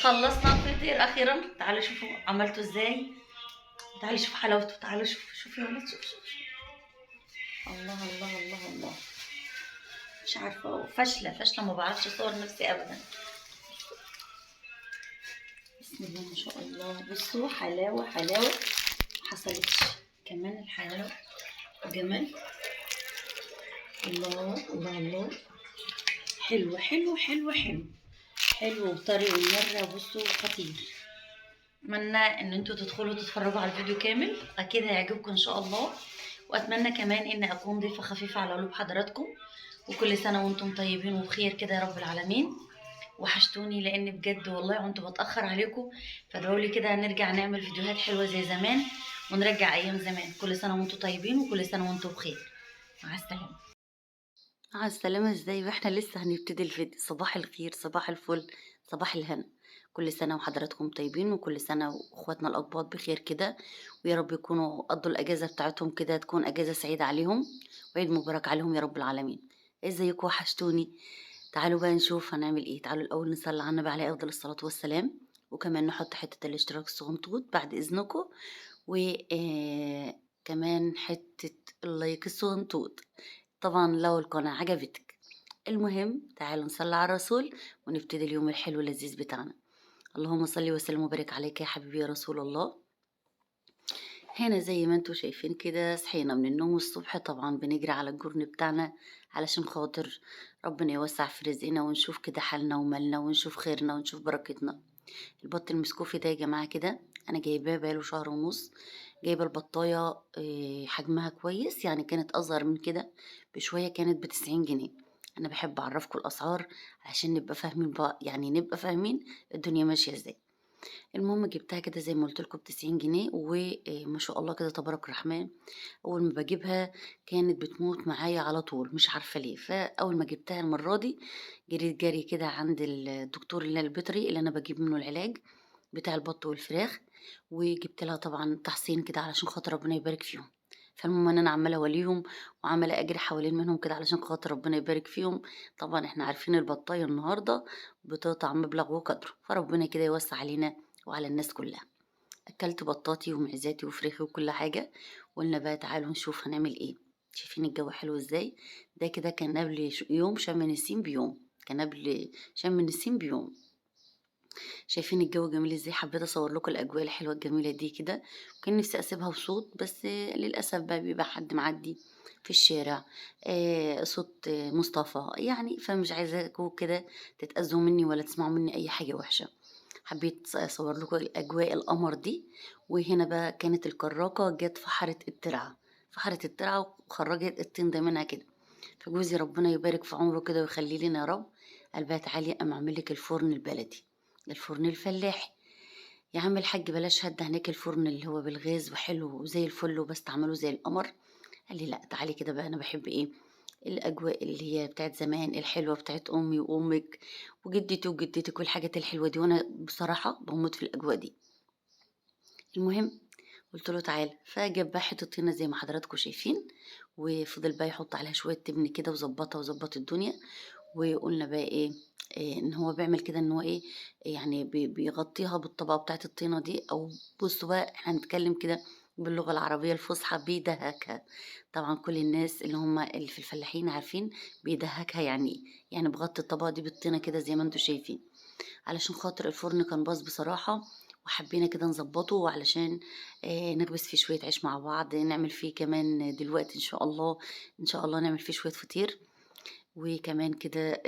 خلصنا الفطير اخيرا. تعالوا شوفوا عملته ازاي، تعالوا شوفوا حلاوته، تعالوا شوفوا يا ولاد، شوف. الله الله الله الله. مش عارفه، فاشله ما بعرفش اصور نفسي ابدا. بسم الله ما شاء الله. بصوا حلاوه حلاوه حصلتش. كمان الحلاوه جمال. الله الله الله. حلو حلو حلو حلو حلو وطري ومرة. بصوا خطير. اتمنى ان انتوا تدخلوا تتفرجوا على الفيديو كامل، اكيد هيعجبكم ان شاء الله. واتمنى كمان ان اكون ضيفة خفيفة على قلوب حضراتكم. وكل سنة وانتم طيبين وبخير كده يا رب العالمين. وحشتوني لان بجد والله كنت بتاخر عليكم، فادعولي كده نرجع نعمل فيديوهات حلوة زي زمان ونرجع ايام زمان. كل سنة وانتم طيبين وكل سنة وانتم بخير. مع السلامة. مع السلامة ازاي واحنا لسه هنبتدي الفيديو؟ صباح الخير، صباح الفل، صباح الهنا. كل سنة وحضراتكم طيبين وكل سنة واخواتنا الأقباط بخير كده. ويا رب يكونوا قضوا الأجازة بتاعتهم كده، تكون أجازة سعيدة عليهم وعيد مبارك عليهم يا رب العالمين. ازيكم؟ وحشتوني. تعالوا بقى نشوف هنعمل ايه. تعالوا الأول نصلي على النبي عليه أفضل الصلاة والسلام، وكمان نحط حتة الاشتراك الصغنطوط بعد إذنكم، وكمان حتة اللايك الصغنطوط طبعا لو القناة عجبتك. المهم تعالوا نصلي على الرسول ونبتدي اليوم الحلو اللذيذ بتاعنا. اللهم صل وسلم وبارك عليك يا حبيبي يا رسول الله. هنا زي ما انتوا شايفين كده صحينا من النوم الصبح، طبعا بنجري على الجرن بتاعنا علشان خاطر ربنا يوسع في رزقنا ونشوف كده حالنا ومالنا ونشوف خيرنا ونشوف بركتنا. البط المسكوفي ده يا جماعة كده أنا جايباه بقاله شهر ونص. جايبة البطاية حجمها كويس، يعني كانت أصغر من كده بشوية، كانت ب90 جنيه. أنا بحب أعرفكم الأسعار عشان نبقى فاهمين بقى، يعني نبقى فاهمين الدنيا ماشية ازاي. المهم جبتها كده زي ما قلت لكم ب90 جنيه، وما شاء الله كده تبارك الرحمن. اول ما بجيبها كانت بتموت معايا على طول، مش عارفه ليه. فاول ما جبتها المره دي جريت جري كده عند الدكتور اللي البيطري اللي انا بجيب منه العلاج بتاع البط والفراخ، وجبت لها طبعا تحصين كده علشان خاطر ربنا يبارك فيهم. فالمهم ان انا عماله اوليهم وعماله اجري حوالين منهم كده علشان خاطر ربنا يبارك فيهم. طبعا احنا عارفين البطايه النهارده بتقطع مبلغ وقدره، فربنا كده يوسع علينا وعلى الناس كلها. اكلت بطاطي ومعزاتي وفراخي وكل حاجه. قلنا بقى تعالوا نشوف هنعمل ايه. شايفين الجو حلو ازاي؟ ده كده كان قبل يوم شم النسيم بيوم، كان قبل شم النسيم بيوم. شايفين الجو جميل ازاي؟ حبيت اصور لكم الاجواء الحلوه الجميله دي كده. وكان نفسي اسيبها بصوت، بس للاسف بقى بيبقى حد معدي في الشارع، صوت مصطفى يعني، فمش عايزاكم كده تتأذوا مني ولا تسمعوا مني اي حاجه وحشه. حبيت اصور لكم الاجواء القمر دي. وهنا بقى كانت الكراكه جت فحرت الترعه وخرجت الطين ده منها كده. فجوزي ربنا يبارك في عمره كده ويخليه لنا يا رب، قال بقى تعالي اما اعمل لك الفرن البلدي، الفرن الفلاحي. يا عم الحاج بلاش هد هناك الفرن اللي هو بالغاز وحلو وزي الفل وبستعمله زي القمر. قال لي لا تعالي كده بقى، انا بحب ايه الاجواء اللي هي بتاعت زمان الحلوه بتاعت امي وامك وجدتي وجدتك والحاجات الحلوه دي، وانا بصراحه بموت في الاجواء دي. المهم قلت له تعالى، فجاب بقى حته طينه زي ما حضراتكم شايفين، وفضل بقى يحط عليها شويه تبن كده وظبطها وظبط الدنيا. وقلنا بقى إيه ان هو بيعمل كده ان هو ايه، يعني بيغطيها بالطبقه بتاعت الطينه دي، او بصوا بقى احنا هنتكلم كده باللغه العربيه الفصحى بيدهكها. طبعا كل الناس اللي هم اللي في الفلاحين عارفين بيدهكها يعني ايه، يعني بغطي الطبقه دي بالطينه كده زي ما انتم شايفين. علشان خاطر الفرن كان باظ بصراحه، وحبينا كده نظبطه وعلشان نخبز فيه شويه عيش مع بعض، نعمل فيه كمان دلوقتي ان شاء الله، ان شاء الله نعمل فيه شويه فطير. وكمان كده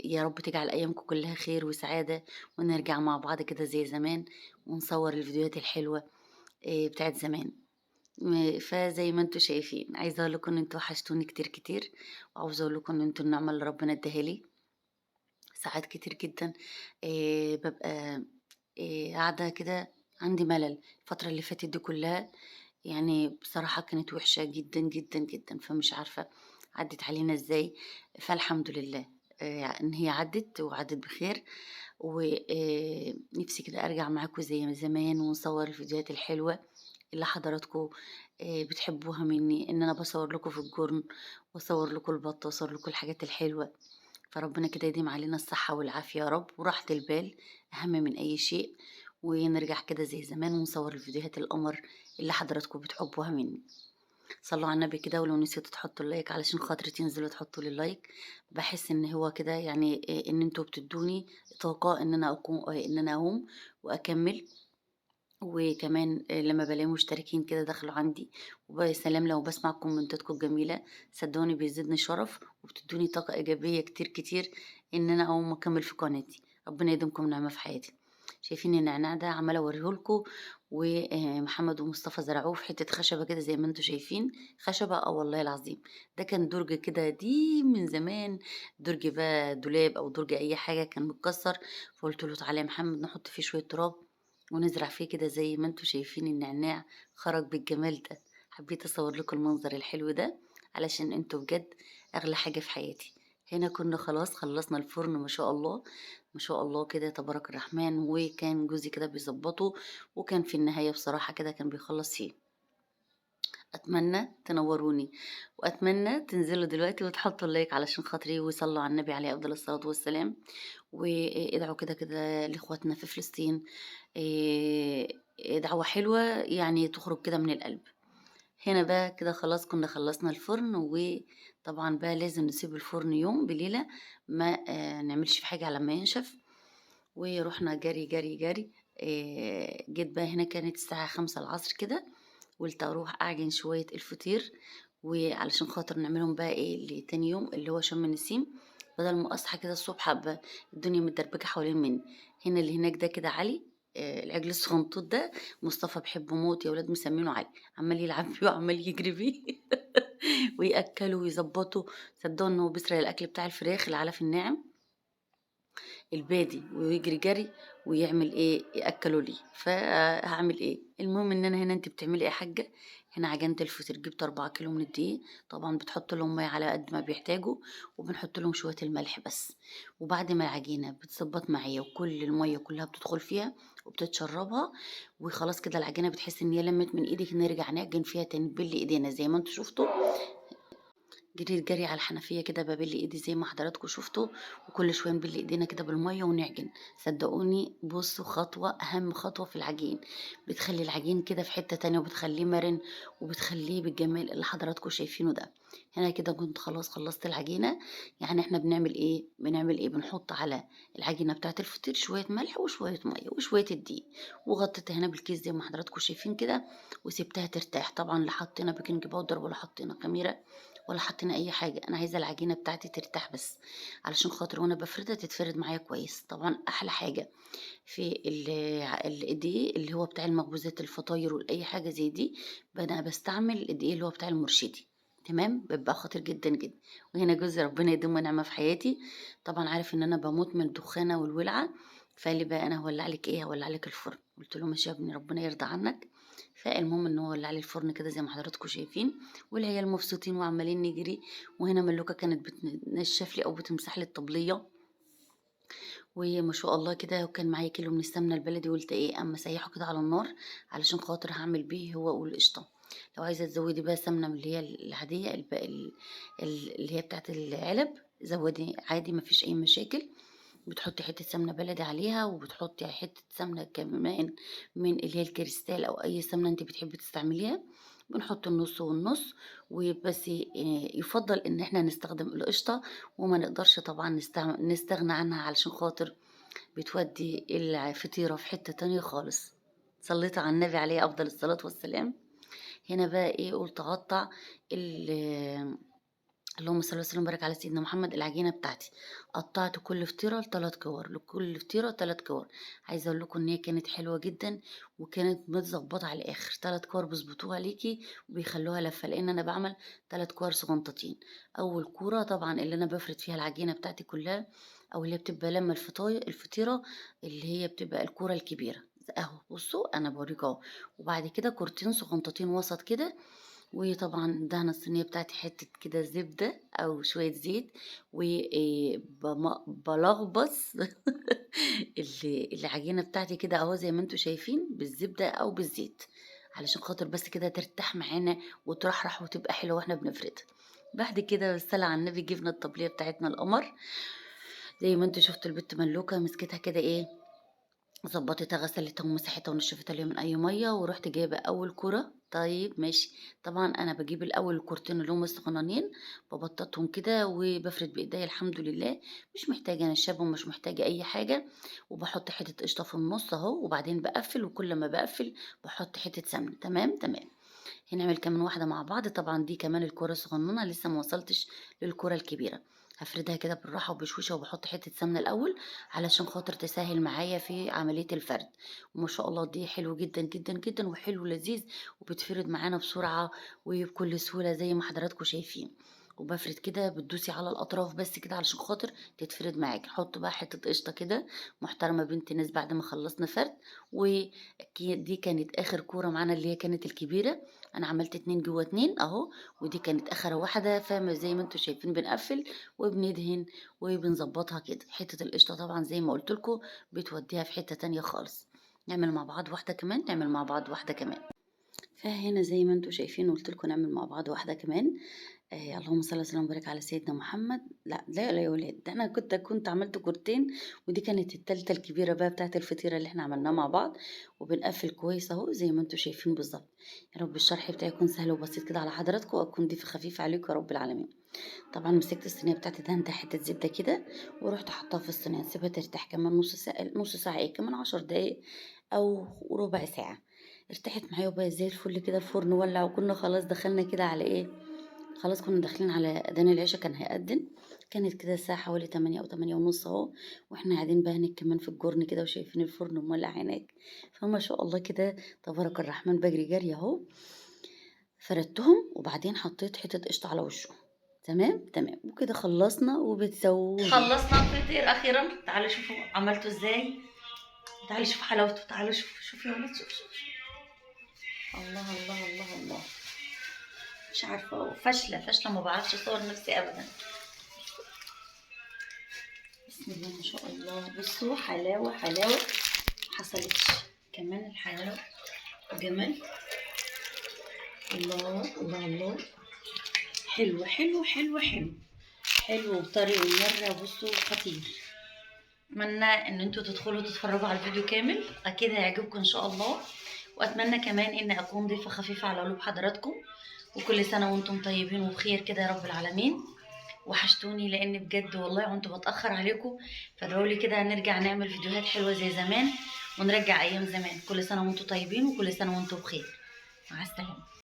يا رب تجعل أيامكم كلها خير وسعادة، ونرجع مع بعض كده زي زمان ونصور الفيديوهات الحلوة بتاعت زمان. فزي ما انتوا شايفين، عايزة اقول لكم ان انتوا وحشتوني كتير كتير، وعاوزة اقول لكم ان انتوا النعمة اللي ربنا اداها لي. ساعات كتير جدا ببقى قاعدة كده عندي ملل الفترة اللي فاتت دي كلها، يعني بصراحة كانت وحشة جدا جدا جدا، فمش عارفة عدت علينا ازاي. فالحمد لله ان هي عدت وعدت بخير. ونفسي كده ارجع معاكم زي ما زمان ونصور الفيديوهات الحلوة اللي حضراتكم بتحبوها مني، ان انا بصور لكم في الجرن واصور لكم البط واصور لكم الحاجات الحلوة. فربنا كده يديم علينا الصحة والعافية يا رب وراحة البال، أهم من أي شيء. ونرجع كده زي زمان ونصور الفيديوهات القمر اللي حضراتكم بتحبوها مني. صلوا على النبي كده، ولو نسيتوا تحطوا اللايك علشان خاطر تنزلوا تحطوا لي اللايك. بحس ان هو كده يعني ان انتوا بتدوني طاقة ان انا اقوم، ان انا اقوم واكمل. وكمان لما بلاقي مشتركين كده دخلوا عندي، ويا سلام لو بسمع كومنتاتكم الجميلة، صدقوني بيزيدني شرف وبتدوني طاقة إيجابية كتير كتير إن أنا أقوم أكمل في قناتي. ربنا يديمكم نعمة في حياتي. شايفين النعناع ده عمالة أوريهولكوا، ومحمد ومصطفى زرعوه في حتة خشبة كده زي ما انتوا شايفين. خشبة والله العظيم. ده كان درج كده دي من زمان، درج بقى دولاب أو درج أي حاجة كان متكسر. فقلت له تعالى يا محمد نحط فيه شوية تراب ونزرع فيه كده زي ما انتوا شايفين النعناع خرج بالجمال ده. حبيت اصور لكم المنظر الحلو ده علشان انتوا بجد اغلى حاجة في حياتي. هنا كنا خلاص خلصنا الفرن ما شاء الله، ما شاء الله كده تبارك الرحمن. وكان جوزي كده بيظبطه، وكان في النهاية بصراحة كده كان بيخلص فيه. اتمنى تنوروني، واتمنى تنزلوا دلوقتي وتحطوا اللايك علشان خاطري، وصلوا على النبي عليه افضل الصلاة والسلام. وادعوا كده كده لاخواتنا في فلسطين. دعوة حلوة يعني تخرج كده من القلب. هنا بقى كده خلاص كنا خلصنا الفرن، وطبعا بقى لازم نسيب الفرن يوم بليلة ما نعملش في حاجة على ما ينشف. ورحنا جري جري جري. جيت بقى هنا كانت الساعة 5 العصر كده، قلت اروح اعجن شوية الفطير، وعلشان خاطر نعملهم بقى ايه لتاني يوم اللي هو شم النسيم، بدل ما اصحى كده الصبح ابقى الدنيا متدربكه حوالين مني. هنا اللي هناك ده كده علي، العجل الصغنطوط ده، مصطفى بحبه موت يا ولاد، مسمينه علي. عمال يلعب بيه وعمال يجري بيه ويأكله ويظبطه. صدقوا انه بيسرق الاكل بتاع الفراخ العلف الناعم البادي، ويجري جري ويعمل ايه ياكلوا لي. فهعمل ايه؟ المهم ان انا هنا، انت بتعملي ايه يا حاجه؟ هنا عجنت الفطير، جبت 4 كيلو من الدقيق. طبعا بتحط لهم ميه على قد ما بيحتاجوا، وبنحط لهم شويه الملح بس. وبعد ما العجينه بتظبط معايا وكل الميه كلها بتدخل فيها وبتتشربها، وخلاص كده العجينه بتحس ان هي لمت من ايدك، نرجع نعجن فيها تاني نبل ايدينا زي ما انتوا شفتوا. جريت جري على الحنفية كده ببل ايدي زي ما حضراتكم شفتوا، وكل شوية نبل ايدينا كده بالمية ونعجن. صدقوني بصوا، خطوة أهم خطوة في العجين، بتخلي العجين كده في حتة تانية وبتخليه مرن، وبتخليه بالجمال اللي حضراتكم شايفينه ده. هنا كده كنت خلاص خلصت العجينة. يعني احنا بنعمل ايه بنحط على العجينة بتاعت الفطير شوية ملح وشوية مية وشوية الدقيق، وغطيتها هنا بالكيس زي ما حضراتكم شايفين كده، وسبتها ترتاح. طبعا لا حطينا بيكنج باودر ولا حطينا خميرة ولا حطينا اي حاجه، انا عايزه العجينه بتاعتي ترتاح بس، علشان خاطر وانا بفردها تتفرد معايا كويس. طبعا احلى حاجه في الدقيق اللي هو بتاع المخبوزات الفطاير واي حاجه زي دي، انا بستعمل الدقيق اللي هو بتاع المرشدي. تمام، بيبقى خطير جدا جدا. وهنا جوزي ربنا يديمه نعمه في حياتي، طبعا عارف ان انا بموت من الدخانه والولعه، فقال لي بقى انا هولع لك ايه؟ هولع لك الفرن. قلت له ماشي يا ابني ربنا يرضى عنك. فالمهم ان هو ولع لي الفرن كده زي ما حضراتكم شايفين، والعيال مبسوطين وعمالين نجري. وهنا ملوكه كانت بتنشف لي او بتمسح لي الطبليه، وما شاء الله كده. وكان معايا كيلو من السمنه البلدي، قلت ايه اما اسيحه كده على النار علشان خاطر هعمل بيه هو والقشطه. لو عايزه تزودي بقى سمنه من اللي هي العاديه اللي هي بتاعت العلب، زودي عادي مفيش اي مشاكل. بتحطي حته سمنه بلدي عليها، وبتحطي حته سمنه كمان من اللي هي الكريستال او اي سمنه انت بتحبي تستعمليها. بنحط النص والنص وبس. يفضل ان احنا نستخدم القشطه، وما نقدرش طبعا نستغنى عنها علشان خاطر بتودي الفطيرة في حتة تانية خالص. صليت على النبي عليه أفضل الصلاة والسلام. هنا بقى إيه قلت أقطع اللهم صل وسلم وبارك على سيدنا محمد. العجينة بتاعتي قطعت كل فطيرة ل3 كور، لكل فطيرة 3 كور. عايزة أقول لكم إن هي كانت حلوة جدا، وكانت متظبطة على الآخر. 3 كور بيظبطوها ليكي وبيخلوها لفة، لأن أنا بعمل 3 كور صغنطتين. أول كورة طبعا اللي أنا بفرد فيها العجينة بتاعتي كلها، او اللي هي بتبقى لما الفطيره اللي هي بتبقى الكوره الكبيره اهو. بصوا انا بوريك اهو. وبعد كده كورتين صغنطتين وسط كده. وطبعا دهنا الصينيه بتاعتي حته كده زبده او شويه زيت، وبلغبص العجينه بتاعتي كده اهو زي ما انتم شايفين بالزبده او بالزيت، علشان خاطر بس كده ترتاح معانا وترحرح وتبقى حلوه واحنا بنفردها. بعد كده بالصلاة على النبي جبنا الطبلية بتاعتنا القمر، زي ما انتوا شفتوا البت ملوكة مسكتها كده ايه، ضبطتها غسلتها ومسحتها ونشفتها اليوم من اي ميه، ورحت جايبه اول كوره. طيب ماشي. طبعا انا بجيب الاول الكورتين اللي هم الصغننين، ببططهم كده وبفرد بايديا الحمد لله. مش محتاجه نشابهم، مش محتاجه اي حاجه. وبحط حته قشطه في النص اهو، وبعدين بقفل، وكل ما بقفل بحط حته سمنه. تمام تمام. هنعمل كمان واحدة مع بعض. طبعا دي كمان الكرة الصغننة، لسه ما وصلتش للكرة الكبيرة. هفردها كده بالراحة وبشوشة، وبحط حتة سمنة الأول علشان خاطر تسهل معايا في عملية الفرد. وما شاء الله دي حلو جدا جدا جدا، وحلو لذيذ، وبتفرد معانا بسرعة وبكل سهولة زي ما حضراتكم شايفين. وبفرد كده، بتدوسي على الأطراف بس كده علشان خاطر تتفرد معاكي. حط بقى حتة قشطة كده محترمة بنت ناس بعد ما خلصنا فرد. ودي كانت آخر كورة معانا اللي هي كانت الكبيرة. انا عملت 2 جوه 2 اهو. ودي كانت اخر واحده. فما زي ما انتم شايفين بنقفل وبندهن وبنظبطها كده. حته القشطه طبعا زي ما قلت لكم بتوديها في حته تانية خالص. نعمل مع بعض واحده كمان، نعمل مع بعض واحده كمان. فهنا زي ما انتم شايفين قلت لكم نعمل مع بعض واحده كمان. اللهم صل وسلم وبارك على سيدنا محمد. لا لا لا يا ولاد، ده انا كنت عملت كورتين، ودي كانت التالتة الكبيرة بقى بتاعت الفطيرة اللي احنا عملناها مع بعض. وبنقفل كويس اهو زي ما انتم شايفين بالظبط. يا رب الشرح بتاعي يكون سهل وبسيط كده على حضراتكم، واكون ضيف خفيف عليكم يا رب العالمين. طبعا مسكت الصينية بتاعتي دهنتها حتة زبدة كده، ورحت حطها في الصينية نسيبها ترتاح كمان نص ساعة، نص ساعة ايه، كمان 10 دقايق او ربع ساعة. ارتاحت معايا وبقى زي الفل كده. الفرن ولع، وكنا خلاص دخلنا كده على ايه، خلاص كنا داخلين على اذان العشاء كان هيأذن. كانت كده الساعة حوالي 8 أو 8:30 أهو. واحنا قاعدين بقى هناك كمان في الجرن كده، وشايفين الفرن مولع هناك. فما شاء الله كده تبارك الرحمن، بجري جري أهو. فردتهم وبعدين حطيت حتة قشطة على وشهم. تمام تمام. وكده خلصنا وبتسووني. خلصنا الفطير أخيرا. تعالوا شوفوا عملته ازاي. تعالوا شوفوا حلاوته. تعالوا شوفوا شوفوا يا ولاد، شوفوا شوفوا. الله الله الله الله. مش عارفة، فاشلة فاشلة، ما بعرفش أصور نفسي أبدا. بسم الله ما شاء الله. بصوا حلاوة حلاوة محصلتش. كمان الحلاوة وجمال. الله الله الله. حلو حلو حلو حلو. حلو وطري ومرة. بصوا خطير. اتمنى ان انتوا تدخلوا تتفرجوا على الفيديو كامل، اكيد هيعجبكم ان شاء الله. واتمنى كمان ان اكون ضيفة خفيفة على قلوب حضراتكم. وكل سنة وانتم طيبين وبخير كده يا رب العالمين. وحشتوني لان بجد والله كنت بتاخر عليكم. فادعولي كده نرجع نعمل فيديوهات حلوه زي زمان، ونرجع ايام زمان. كل سنه وانتم طيبين، وكل سنه وانتم بخير. مع السلامه.